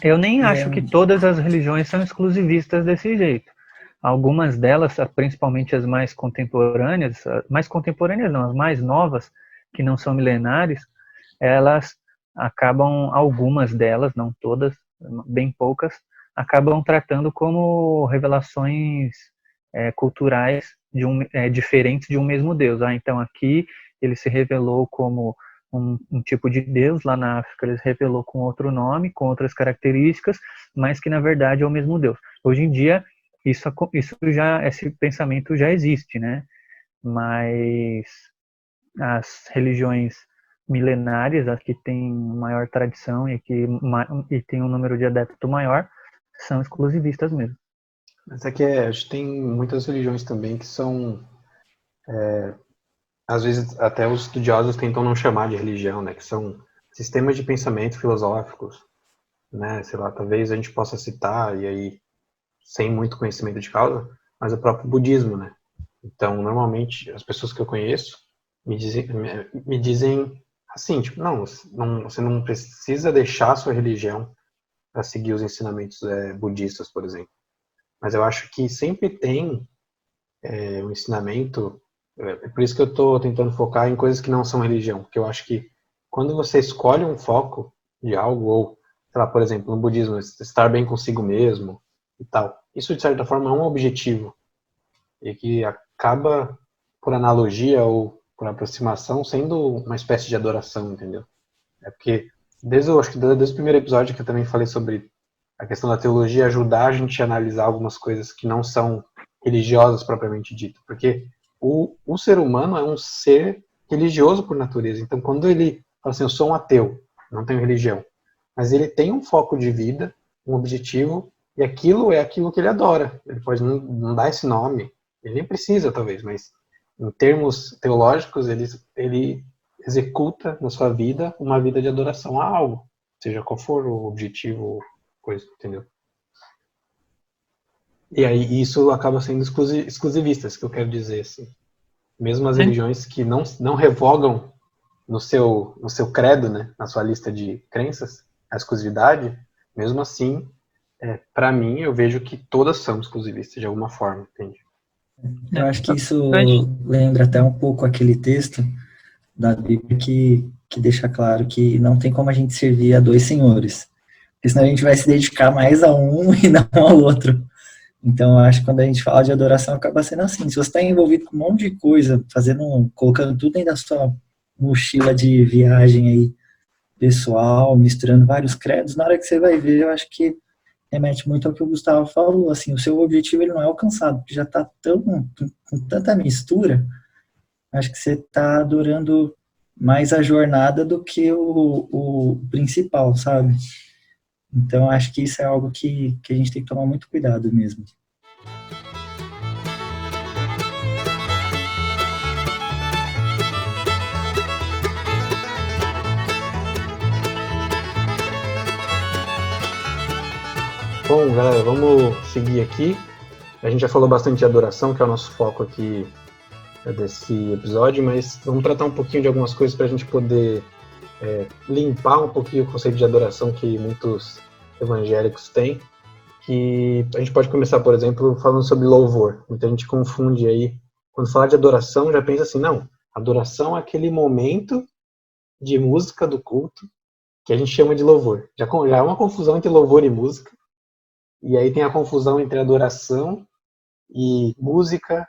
Eu nem acho que todas as religiões são exclusivistas desse jeito. Algumas delas, principalmente as mais contemporâneas não, as mais novas, que não são milenares, elas acabam, algumas delas, não todas, bem poucas, acabam tratando como revelações culturais diferentes de um mesmo Deus. Então aqui ele se revelou como um tipo de Deus, lá na África ele se revelou com outro nome, com outras características, mas que na verdade é o mesmo Deus. Hoje em dia esse pensamento já existe, né? Mas as religiões milenares, as que têm maior tradição e tem um número de adeptos maior, são exclusivistas mesmo. Mas é que acho que tem muitas religiões também que são, às vezes até os estudiosos tentam não chamar de religião, né? Que são sistemas de pensamento filosóficos, né? Sei lá, talvez a gente possa citar, e aí sem muito conhecimento de causa, mas o próprio budismo, né? Então, normalmente, as pessoas que eu conheço me dizem assim, tipo, não, você não precisa deixar a sua religião para seguir os ensinamentos budistas, por exemplo. Mas eu acho que sempre tem um ensinamento, é por isso que eu estou tentando focar em coisas que não são religião, porque eu acho que quando você escolhe um foco de algo, ou, sei lá, por exemplo, no budismo, estar bem consigo mesmo e tal, isso de certa forma é um objetivo, e que acaba, por analogia ou por aproximação, sendo uma espécie de adoração, entendeu? É porque, desde o primeiro episódio que eu também falei sobre a questão da teologia, ajudar a gente a analisar algumas coisas que não são religiosas propriamente dito, porque o ser humano é um ser religioso por natureza. Então, quando ele fala assim, eu sou um ateu, não tenho religião, mas ele tem um foco de vida, um objetivo, e aquilo é aquilo que ele adora. Ele pode não dar esse nome, ele nem precisa, talvez, mas em termos teológicos, ele executa na sua vida uma vida de adoração a algo, seja qual for o objetivo, coisa, entendeu? E aí isso acaba sendo exclusivista, isso que eu quero dizer, assim. Mesmo as religiões que não revogam no seu credo, né, na sua lista de crenças, a exclusividade, mesmo assim, para mim, eu vejo que todas são exclusivistas de alguma forma, entende? Eu acho que isso lembra até um pouco aquele texto da Bíblia que deixa claro que não tem como a gente servir a dois senhores, porque senão a gente vai se dedicar mais a um e não ao outro. Então, eu acho que quando a gente fala de adoração, acaba sendo assim. Se você está envolvido com um monte de coisa, colocando tudo dentro da sua mochila de viagem aí, pessoal, misturando vários credos, na hora que você vai ver, eu acho que remete muito ao que o Gustavo falou, assim, o seu objetivo ele não é alcançado, porque já está com tanta mistura, acho que você está adorando mais a jornada do que o principal, sabe? Então, acho que isso é algo que a gente tem que tomar muito cuidado mesmo. Bom, galera, vamos seguir aqui. A gente já falou bastante de adoração, que é o nosso foco aqui desse episódio, mas vamos tratar um pouquinho de algumas coisas para a gente poder limpar um pouquinho o conceito de adoração que muitos evangélicos têm. Que a gente pode começar, por exemplo, falando sobre louvor. Muita gente confunde aí, quando fala de adoração, já pensa assim, não, adoração é aquele momento de música do culto que a gente chama de louvor. Já é uma confusão entre louvor e música. E aí tem a confusão entre adoração e música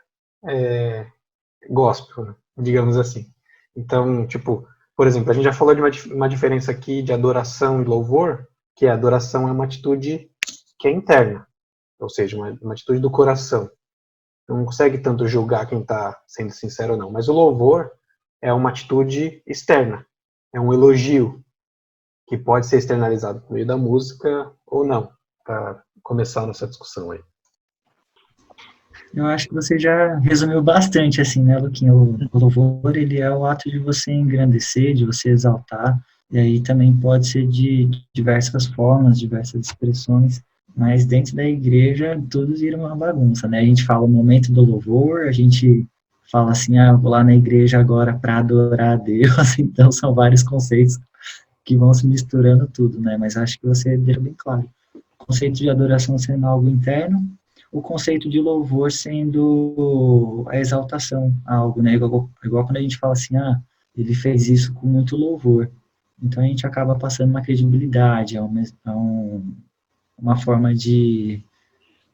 gospel, digamos assim. Então, tipo, por exemplo, a gente já falou de uma diferença aqui de adoração e louvor, que a adoração é uma atitude que é interna, ou seja, uma atitude do coração. não consegue tanto julgar quem está sendo sincero ou não. Mas o louvor é uma atitude externa, é um elogio que pode ser externalizado por meio da música ou não, para começar a nossa discussão aí. Eu acho que você já resumiu bastante, assim, né, Luquinha? O louvor, ele é o ato de você engrandecer, de você exaltar, e aí também pode ser de diversas formas, diversas expressões, mas dentro da igreja tudo vira uma bagunça, né? A gente fala o momento do louvor, a gente fala assim, eu vou lá na igreja agora para adorar a Deus, então são vários conceitos que vão se misturando tudo, né? Mas acho que você deixou bem claro. O conceito de adoração sendo algo interno, o conceito de louvor sendo a exaltação a algo, né? Igual quando a gente fala assim, ele fez isso com muito louvor. Então a gente acaba passando uma credibilidade, uma forma de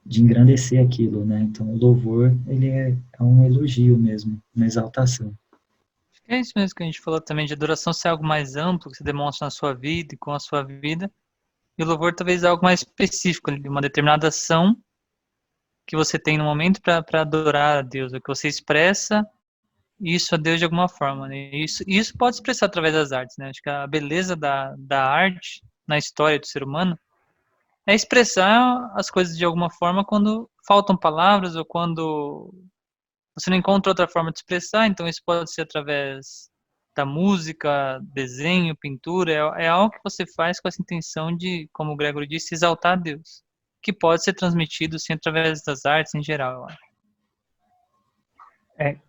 engrandecer aquilo, né? Então o louvor, ele é um elogio mesmo, uma exaltação. É isso mesmo que a gente falou também, de adoração ser algo mais amplo, que você demonstra na sua vida e com a sua vida. E o louvor talvez é algo mais específico, de uma determinada ação que você tem no momento para adorar a Deus, o que você expressa isso a Deus de alguma forma, né? Isso pode expressar através das artes, né? Acho que a beleza da arte na história do ser humano é expressar as coisas de alguma forma quando faltam palavras ou quando você não encontra outra forma de expressar, então isso pode ser através da música, desenho, pintura, é algo que você faz com essa intenção de, como o Gregory disse, exaltar a Deus, que pode ser transmitido sim através das artes em geral, eu acho.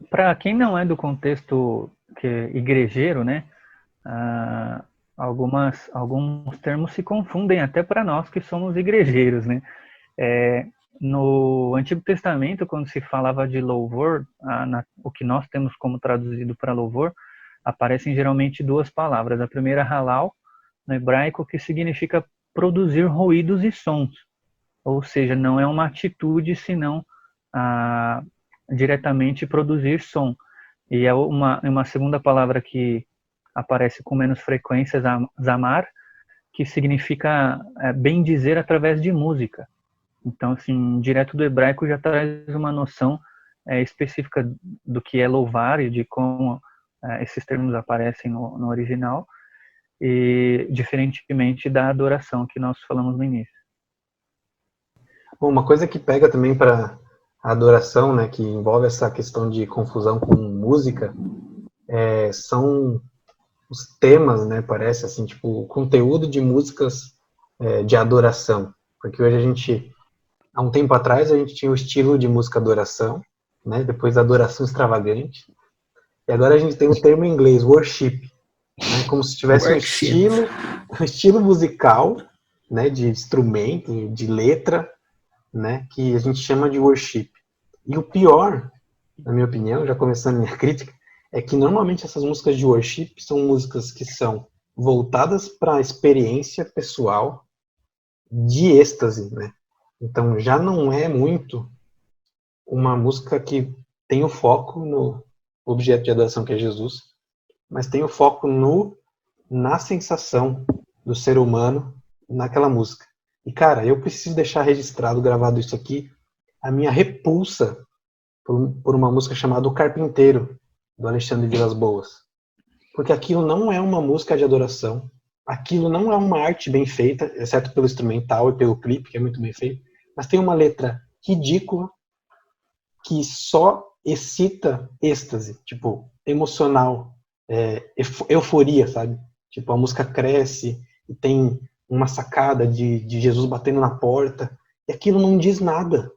Para quem não é do contexto igrejeiro, né, alguns termos se confundem até para nós que somos igrejeiros, né? No Antigo Testamento, quando se falava de louvor, o que nós temos como traduzido para louvor, aparecem geralmente duas palavras. A primeira, halal, no hebraico, que significa produzir ruídos e sons. Ou seja, não é uma atitude, senão diretamente produzir som. E é uma segunda palavra que aparece com menos frequência, zamar, que significa bem dizer através de música. Então, assim, direto do hebraico já traz uma noção específica do que é louvar e de como esses termos aparecem no original, e diferentemente da adoração que nós falamos no início. Bom, uma coisa que pega também para a adoração, né, que envolve essa questão de confusão com música, são os temas, né, parece assim, tipo, o conteúdo de músicas de adoração. Porque hoje há um tempo atrás, a gente tinha o estilo de música adoração, né, depois adoração extravagante, e agora a gente tem o termo em inglês, worship, né, como se tivesse um estilo musical, né, de instrumento, de letra, né, que a gente chama de worship. E o pior, na minha opinião, já começando a minha crítica, é que normalmente essas músicas de worship são músicas que são voltadas para a experiência pessoal de êxtase, né? Então já não é muito uma música que tem o foco no objeto de adoração, que é Jesus, mas tem o foco na sensação do ser humano naquela música. E, cara, eu preciso deixar registrado, gravado isso aqui, a minha repulsa por uma música chamada O Carpinteiro, do Alexandre Vilas Boas. Porque aquilo não é uma música de adoração, aquilo não é uma arte bem feita, exceto pelo instrumental e pelo clipe, que é muito bem feito, mas tem uma letra ridícula que só excita êxtase, tipo, emocional, euforia, sabe? Tipo, a música cresce e tem uma sacada de Jesus batendo na porta, e aquilo não diz nada.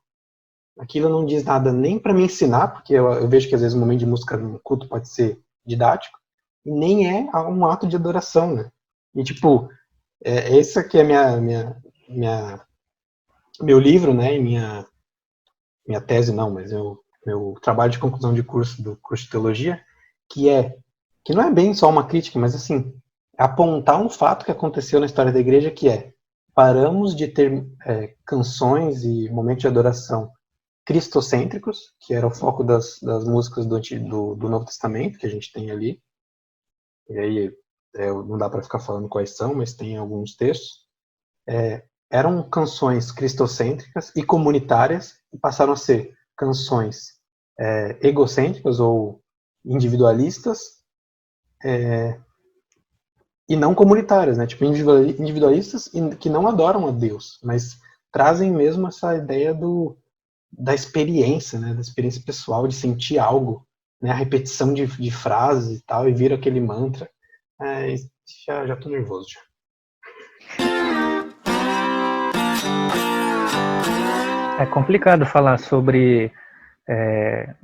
Aquilo não diz nada nem para me ensinar, porque eu vejo que às vezes o momento de música no culto pode ser didático, e nem é um ato de adoração, né? E tipo, esse aqui é meu livro, né? E minha tese não, mas meu trabalho de conclusão de curso do curso de teologia, que não é bem só uma crítica, mas assim, apontar um fato que aconteceu na história da igreja, que paramos de ter canções e momentos de adoração cristocêntricos, que era o foco das músicas do Novo Testamento, que a gente tem ali. E aí não dá para ficar falando quais são, mas tem alguns textos. Eram canções cristocêntricas e comunitárias, e passaram a ser canções egocêntricas ou individualistas e não comunitárias, né? Tipo, individualistas que não adoram a Deus, mas trazem mesmo essa ideia da experiência, né? Da experiência pessoal, de sentir algo, né? A repetição de frases e tal, e vira aquele mantra. Já tô nervoso já. É complicado falar sobre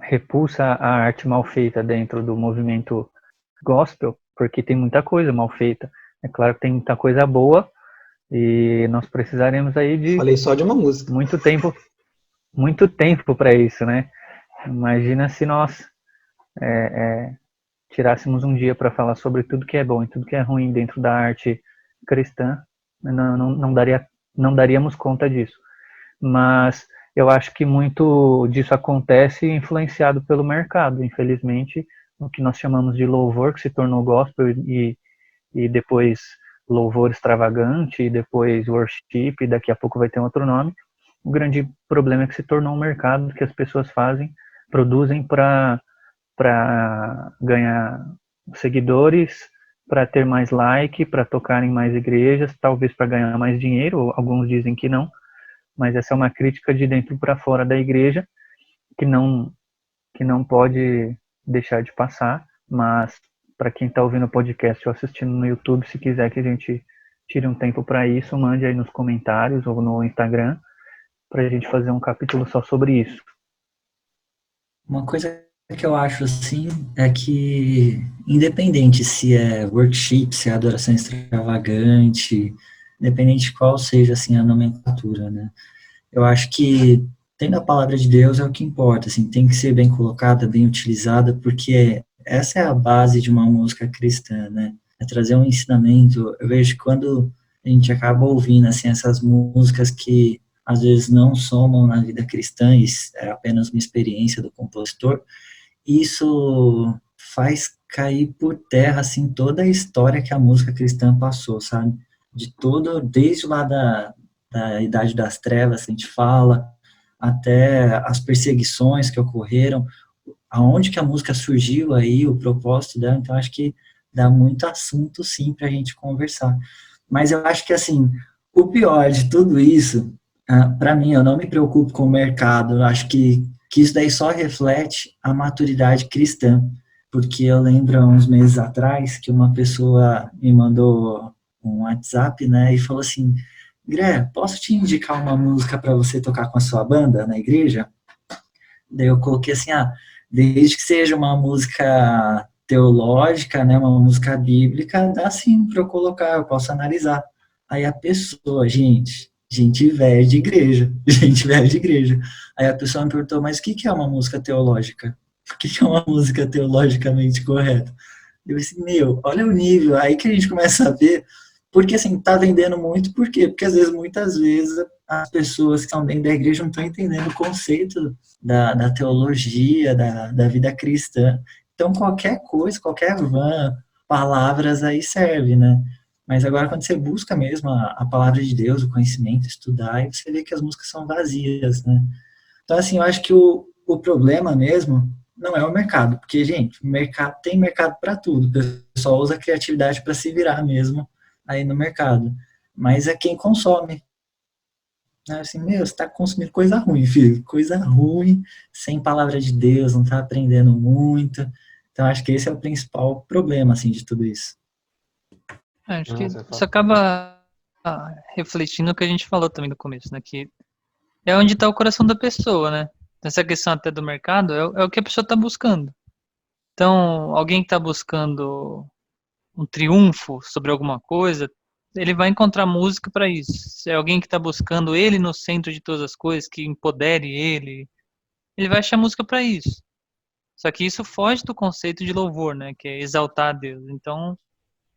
repulsa à arte mal feita dentro do movimento gospel, porque tem muita coisa mal feita. É claro que tem muita coisa boa e nós precisaremos aí de Falei só de uma música. muito tempo para isso, né? Imagina se nós tirássemos um dia para falar sobre tudo que é bom e tudo que é ruim dentro da arte cristã, não daríamos conta disso. Mas eu acho que muito disso acontece influenciado pelo mercado, infelizmente, o que nós chamamos de louvor, que se tornou gospel e depois louvor extravagante, e depois worship, e daqui a pouco vai ter outro nome. O grande problema é que se tornou um mercado que as pessoas produzem para ganhar seguidores, para ter mais like, para tocar em mais igrejas, talvez para ganhar mais dinheiro, alguns dizem que não, mas essa é uma crítica de dentro para fora da igreja, que não pode deixar de passar, mas para quem está ouvindo o podcast ou assistindo no YouTube, se quiser que a gente tire um tempo para isso, mande aí nos comentários ou no Instagram, para a gente fazer um capítulo só sobre isso. Uma coisa que eu acho assim é que, independente se é worship, se é adoração extravagante, independente de qual seja assim a nomenclatura, né? Eu acho que tendo a palavra de Deus é o que importa, assim, tem que ser bem colocada, bem utilizada, porque essa é a base de uma música cristã, né? É trazer um ensinamento. Eu vejo que quando a gente acaba ouvindo assim essas músicas que às vezes não somam na vida cristã, e é apenas uma experiência do compositor, isso faz cair por terra assim toda a história que a música cristã passou, sabe? Desde lá da Idade das Trevas, a gente fala, até as perseguições que ocorreram, aonde que a música surgiu aí, o propósito dela, então acho que dá muito assunto sim para a gente conversar. Mas eu acho que assim, o pior de tudo isso, para mim, eu não me preocupo com o mercado, eu acho que isso daí só reflete a maturidade cristã, porque eu lembro há uns meses atrás que uma pessoa me mandou um WhatsApp, né, e falou assim, Gré, posso te indicar uma música para você tocar com a sua banda na igreja? Daí eu coloquei assim, desde que seja uma música teológica, né, uma música bíblica, dá sim para eu colocar, eu posso analisar. Aí a pessoa, gente velha de igreja, gente velha de igreja. Aí a pessoa me perguntou, mas o que é uma música teológica? O que é uma música teologicamente correta? Eu disse, olha o nível, aí que a gente começa a ver, porque assim, tá vendendo muito, por quê? Porque muitas vezes, as pessoas que estão dentro da igreja não estão entendendo o conceito da teologia, da vida cristã. Então, qualquer coisa, qualquer palavras aí serve, né? Mas agora, quando você busca mesmo a palavra de Deus, o conhecimento, estudar, aí você vê que as músicas são vazias, né? Então, assim, eu acho que o problema mesmo não é o mercado, porque, gente, tem mercado para tudo, o pessoal usa a criatividade para se virar mesmo aí no mercado, mas é quem consome. Assim, você está consumindo coisa ruim, filho, coisa ruim, sem palavra de Deus, não está aprendendo muito. Então, acho que esse é o principal problema, assim, de tudo isso. Acho que isso acaba refletindo o que a gente falou também no começo, né? Que é onde está o coração da pessoa, né? Essa questão até do mercado é o que a pessoa está buscando. Então, alguém que está buscando um triunfo sobre alguma coisa, ele vai encontrar música para isso. Se é alguém que está buscando ele no centro de todas as coisas, que empodere ele vai achar música para isso. Só que isso foge do conceito de louvor, né? Que é exaltar a Deus. Então,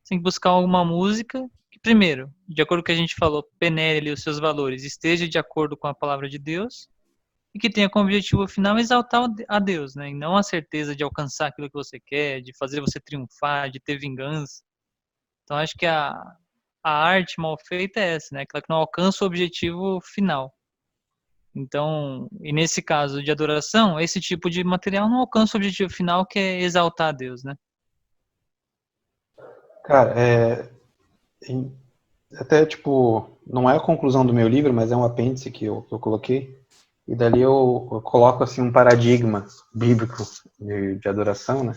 você tem que buscar alguma música que, primeiro, de acordo com o que a gente falou, penere ali os seus valores, esteja de acordo com a palavra de Deus e que tenha como objetivo final exaltar a Deus, né? E não a certeza de alcançar aquilo que você quer, de fazer você triunfar, de ter vingança. Então, acho que a arte mal feita é essa, né? Aquela que não alcança o objetivo final. Então, e nesse caso de adoração, esse tipo de material não alcança o objetivo final, que é exaltar a Deus, né? Cara, até tipo, não é a conclusão do meu livro, mas é um apêndice que eu coloquei. E dali eu coloco assim um paradigma bíblico de adoração, né?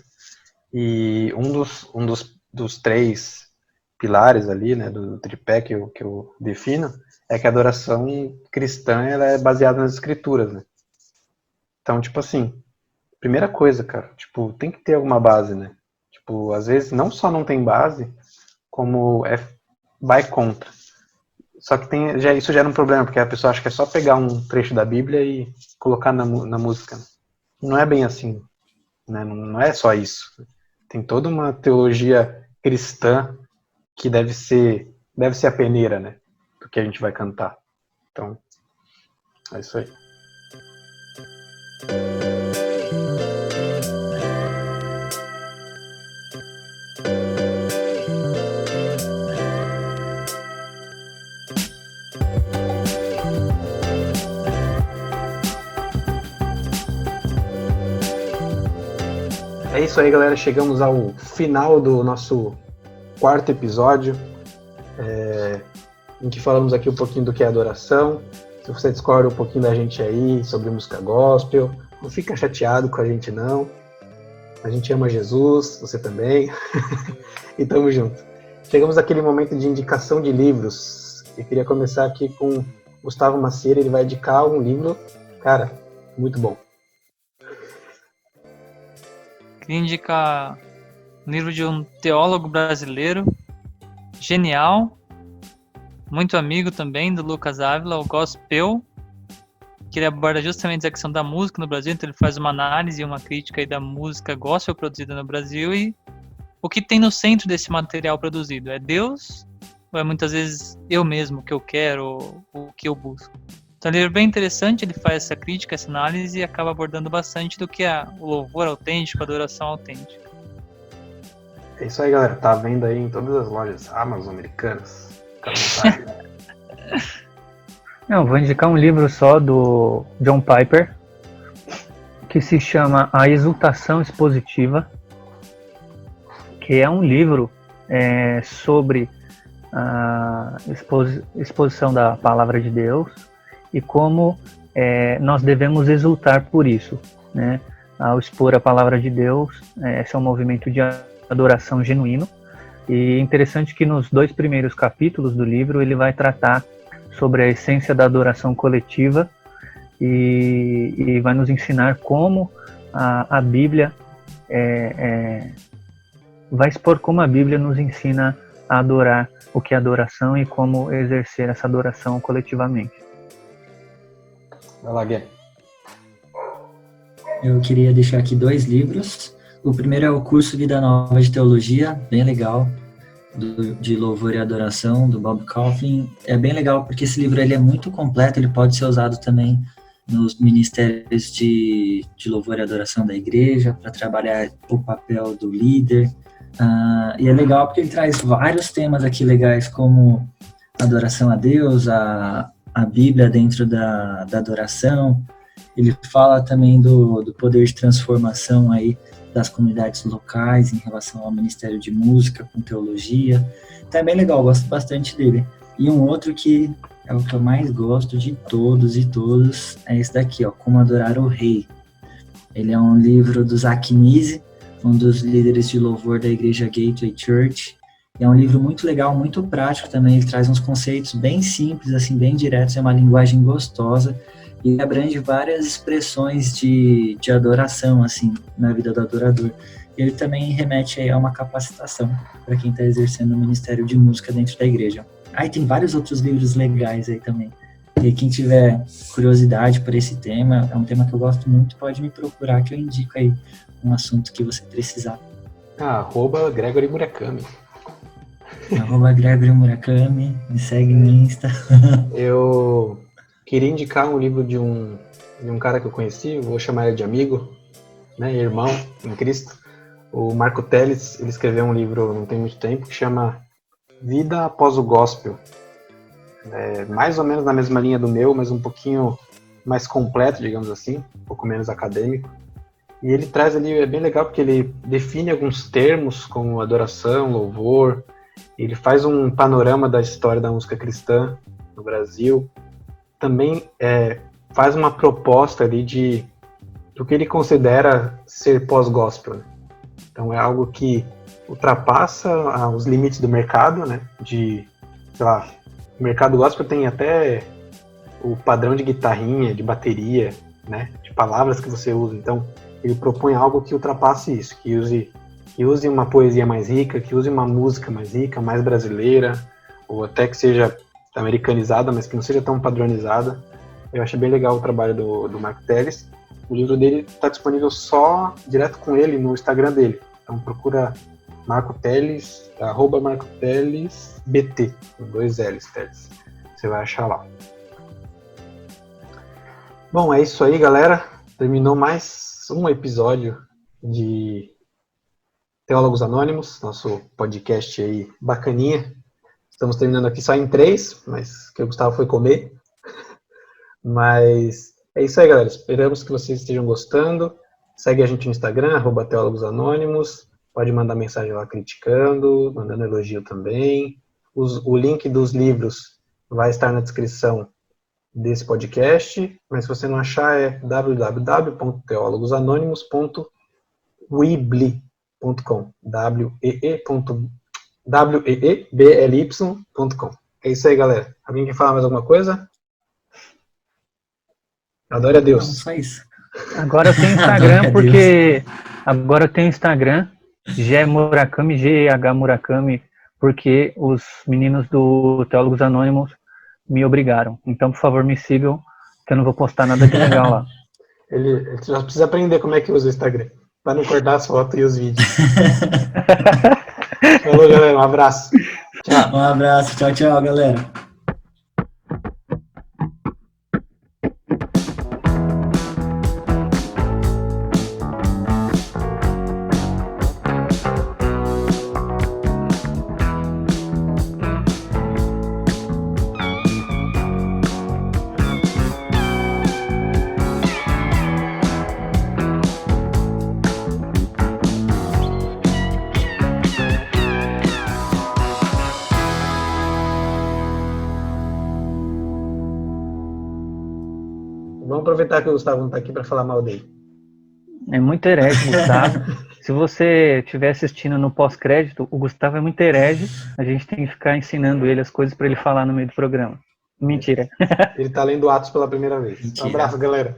E um dos três pilares ali, né, do tripé que eu defino, é que a adoração cristã ela é baseada nas escrituras, né? Então, tipo assim, primeira coisa, cara, tipo, tem que ter alguma base, né? Tipo, às vezes não só não tem base, como vai contra. Só que isso gera um problema, porque a pessoa acha que é só pegar um trecho da Bíblia e colocar na música. Né? Não é bem assim, né? Não é só isso. Tem toda uma teologia cristã que deve ser a peneira, né? Do que a gente vai cantar. Então, é isso aí. É isso aí, galera. Chegamos ao final do nosso 4º episódio, em que falamos aqui um pouquinho do que é adoração. Se você discorda um pouquinho da gente aí sobre música gospel, não fica chateado com a gente, não. A gente ama Jesus, você também. E tamo junto. Chegamos àquele momento de indicação de livros. Eu queria começar aqui com Gustavo Macieira. Ele vai indicar um livro, cara, muito bom. Queria indicar um livro de um teólogo brasileiro, genial, muito amigo também do Lucas Ávila, o Gospel, que ele aborda justamente a questão da música no Brasil. Então ele faz uma análise e uma crítica aí da música gospel produzida no Brasil e o que tem no centro desse material produzido. É Deus ou é muitas vezes eu mesmo, o que eu quero, o que eu busco? Então, é um livro bem interessante, ele faz essa crítica, essa análise e acaba abordando bastante do que é o louvor autêntico, a adoração autêntica. É isso aí, galera. Tá vendo aí em todas as lojas Amazon americanas. Não, vou indicar um livro só do John Piper, que se chama A Exultação Expositiva, que é um livro sobre a exposição da palavra de Deus e como nós devemos exultar por isso, né? Ao expor a palavra de Deus, esse é um movimento de adoração genuíno. E é interessante que nos 2 primeiros capítulos do livro ele vai tratar sobre a essência da adoração coletiva e vai nos ensinar como a Bíblia vai expor como a Bíblia nos ensina a adorar o que é adoração e como exercer essa adoração coletivamente. Vai lá, Gui. Eu queria deixar aqui 2 livros. O primeiro é o curso Vida Nova de Teologia, bem legal, de louvor e adoração, do Bob Kauflin. É bem legal porque esse livro ele é muito completo, ele pode ser usado também nos ministérios de louvor e adoração da igreja, para trabalhar o papel do líder. E é legal porque ele traz vários temas aqui legais, como adoração a Deus, a Bíblia dentro da adoração. Ele fala também do poder de transformação aí das comunidades locais em relação ao Ministério de Música, com teologia. Então é bem legal, eu gosto bastante dele. E um outro que é o que eu mais gosto de todos e todos, é esse daqui, ó, Como Adorar o Rei. Ele é um livro do Zach Nise, um dos líderes de louvor da igreja Gateway Church. É um livro muito legal, muito prático também, ele traz uns conceitos bem simples, assim, bem diretos, é uma linguagem gostosa, e abrange várias expressões de adoração, assim, na vida do adorador. Ele também remete aí a uma capacitação para quem está exercendo o ministério de música dentro da igreja. E tem vários outros livros legais aí também. E quem tiver curiosidade por esse tema, é um tema que eu gosto muito, pode me procurar que eu indico aí um assunto que você precisar. @Gregory Murakami. @Gregory Murakami, me segue no Insta. Eu queria indicar um livro de um cara que eu conheci, vou chamar ele de amigo, né, irmão em Cristo. O Marco Teles, ele escreveu um livro não tem muito tempo que chama Vida Após o Gospel. É mais ou menos na mesma linha do meu, mas um pouquinho mais completo, digamos assim, um pouco menos acadêmico. E ele traz ali, é bem legal porque ele define alguns termos como adoração, louvor, ele faz um panorama da história da música cristã no Brasil, também faz uma proposta ali do que ele considera ser pós-gospel, né? Então é algo que ultrapassa os limites do mercado, né? Sei lá, o mercado gospel tem até o padrão de guitarrinha, de bateria, né? De palavras que você usa. Então ele propõe algo que ultrapasse isso, que use uma poesia mais rica, que use uma música mais rica, mais brasileira, ou até que seja americanizada, mas que não seja tão padronizada. Eu achei bem legal o trabalho do Marco Teles. O livro dele está disponível só direto com ele no Instagram dele. Então procura Marco Teles, @MarcoTelesBT, com 2 L's, Teles. Você vai achar lá. Bom, é isso aí, galera. Terminou mais um episódio de Teólogos Anônimos, nosso podcast aí bacaninha. Estamos terminando aqui só em 3, mas que o Gustavo foi comer. Mas é isso aí, galera. Esperamos que vocês estejam gostando. Segue a gente no Instagram, @teólogosanônimos. Pode mandar mensagem lá criticando, mandando elogio também. O link dos livros vai estar na descrição desse podcast, mas se você não achar é www.teologosanonimos.weebly.com weebly.com. É isso aí, galera. Alguém quer falar mais alguma coisa? Adore a Deus. Não, só isso. Agora eu tenho Instagram porque... Agora eu tenho Instagram, G Murakami, GH Murakami, porque os meninos do Teólogos Anônimos me obrigaram. Então, por favor, me sigam, que eu não vou postar nada de legal lá. Ele já precisa aprender como é que usa o Instagram, para não cortar as fotos e os vídeos. Falou, galera. Um abraço. Tchau. Um abraço. Tchau, tchau, galera. Vamos aproveitar que o Gustavo não está aqui para falar mal dele. É muito herege, Gustavo. Se você estiver assistindo no pós-crédito, o Gustavo é muito herege. A gente tem que ficar ensinando ele as coisas para ele falar no meio do programa. Mentira. Ele está lendo Atos pela primeira vez. Mentira. Um abraço, galera.